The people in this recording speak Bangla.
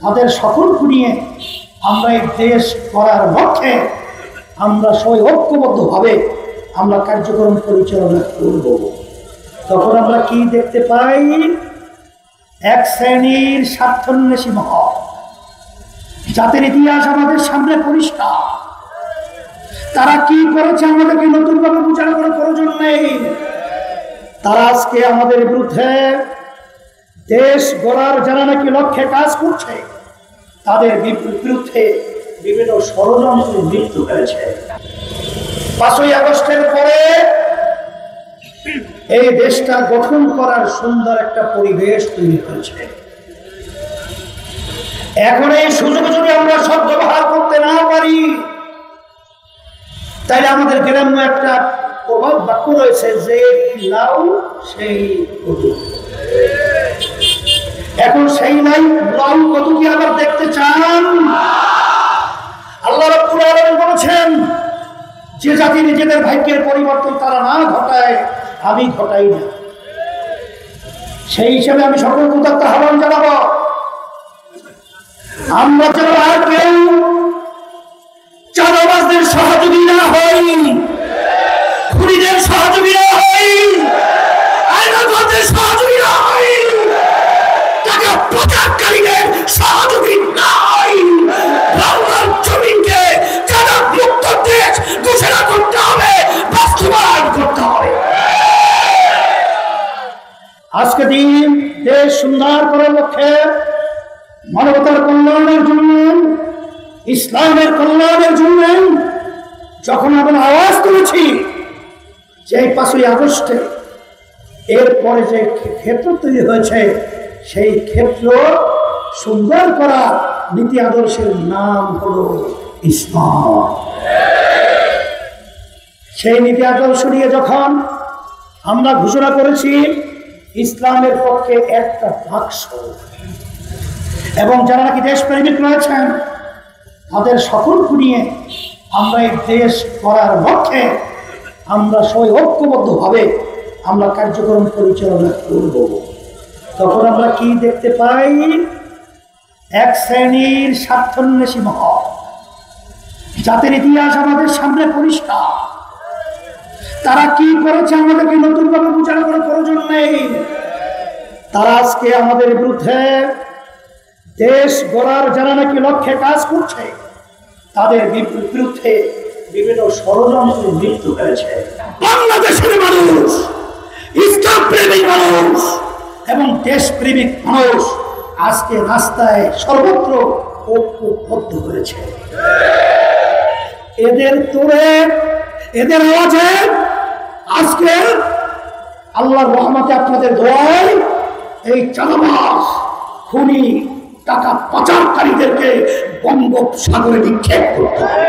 তাদের সকলকে নিয়ে আমরা এই দেশ করার লক্ষ্যে আমরা সবাই ঐক্যবদ্ধভাবে আমরা কার্যক্রম পরিচালনা করব। তখন আমরা কি দেখতে পাই? এক শ্রেণীর স্বার্থান্বেষী মহল, জাতির ইতিহাস আমাদের সামনে পরিষ্কার। তারা কি করেছে আমাদেরকে নতুনভাবে বোঝানো কোনো প্রয়োজন নেই। তারা আজকে আমাদের বিরুদ্ধে দেশ গড়ার যারা নাকি লক্ষ্যে কাজ করছে তাদের বিরুদ্ধে বিভিন্ন ষড়যন্ত্র মৃত্যু হয়েছে। 5ই আগস্টের পরে এই দেশটা গঠন করার সুন্দর একটা পরিবেশ তৈরি হয়েছে। এখন এই সুযোগ যদি আমরা সব ব্যবহার করতে না পারি, তাহলে আমাদের গ্রাম্য একটা প্রবাদ বাক্য রয়েছে যে লাউ সেই কদু। এখন সেই লাউ কদু কি আবার দেখতে চান? আল্লাহ রাব্বুল আলামিন বলেছেন, যে জাতি নিজেদের ভাগ্যের পরিবর্তন তারা না ঘটায় আমি ঘটাই না। সেই হিসাবে আমি সকল উদাত্ত আহ্বান জানাবো, আমরা যেন আর কেউ চাঁদাবাজদের সহযোগী না হই, খুনিদের সহযোগী না হই, আইনগতদের সহযোগী না হই, টাকা পাচারকারীদের সহযোগী না হই। বাংলার জমিকে চাঁদা মুক্ত দেশ ঘোষণা করতে হবে, বাস্তবায়ন করতে হবে। আজকে দিন দেশ সুন্দর করার লক্ষ্যে, মানবতার কল্যাণের জন্য, ইসলামের কল্যাণের জন্য যখন আমরা আওয়াজ তুলেছি যে 5ই আগস্টে এরপরে যে ক্ষেত্র তৈরি হয়েছে সেই ক্ষেত্র সুন্দর করা নীতি আদর্শের নাম হলো ইসলাম। সেই নীতি আদর্শ নিয়ে যখন আমরা ঘোষণা করেছি ইসলামের পক্ষে একটা বাক্স, এবং যারা নাকি দেশপ্রেমিক রয়েছেন তাদের সকলকে নিয়ে আমরা এই দেশ করার লক্ষ্যে আমরা সবাই ঐক্যবদ্ধভাবে আমরা কার্যক্রম পরিচালনা করব। তখন আমরা কি দেখতে পাই? এক শ্রেণীর স্বার্থান্বেষী মহল, জাতির ইতিহাস আমাদের সামনে পরিষ্কার। তারা কি করেছে আমাদেরকে নতুনভাবে বোঝানো কোনো প্রয়োজন নেই। তারা আজকে আমাদের বিরুদ্ধে দেশ গড়ার যারা নাকি লক্ষ্যে কাজ করছে তাদের বিরুদ্ধে বিভিন্ন ষড়যন্ত্র মৃত্যু হয়েছে। বাংলাদেশের মানুষ, ইসলাম প্রেমিক মানুষ এবং দেশপ্রেমিক মানুষ আজকে রাস্তায় সর্বত্র ঐক্যবদ্ধ হয়েছে। এদের তোড়ে, এদের আওয়াজে আজকে আল্লাহর রহমতে আপনাদের দোয়ায় এই চাঁদাবাজ, খুনি, টাকা পাচারকারীদেরকে বঙ্গোপসাগরে নিক্ষেপ করতে হবে।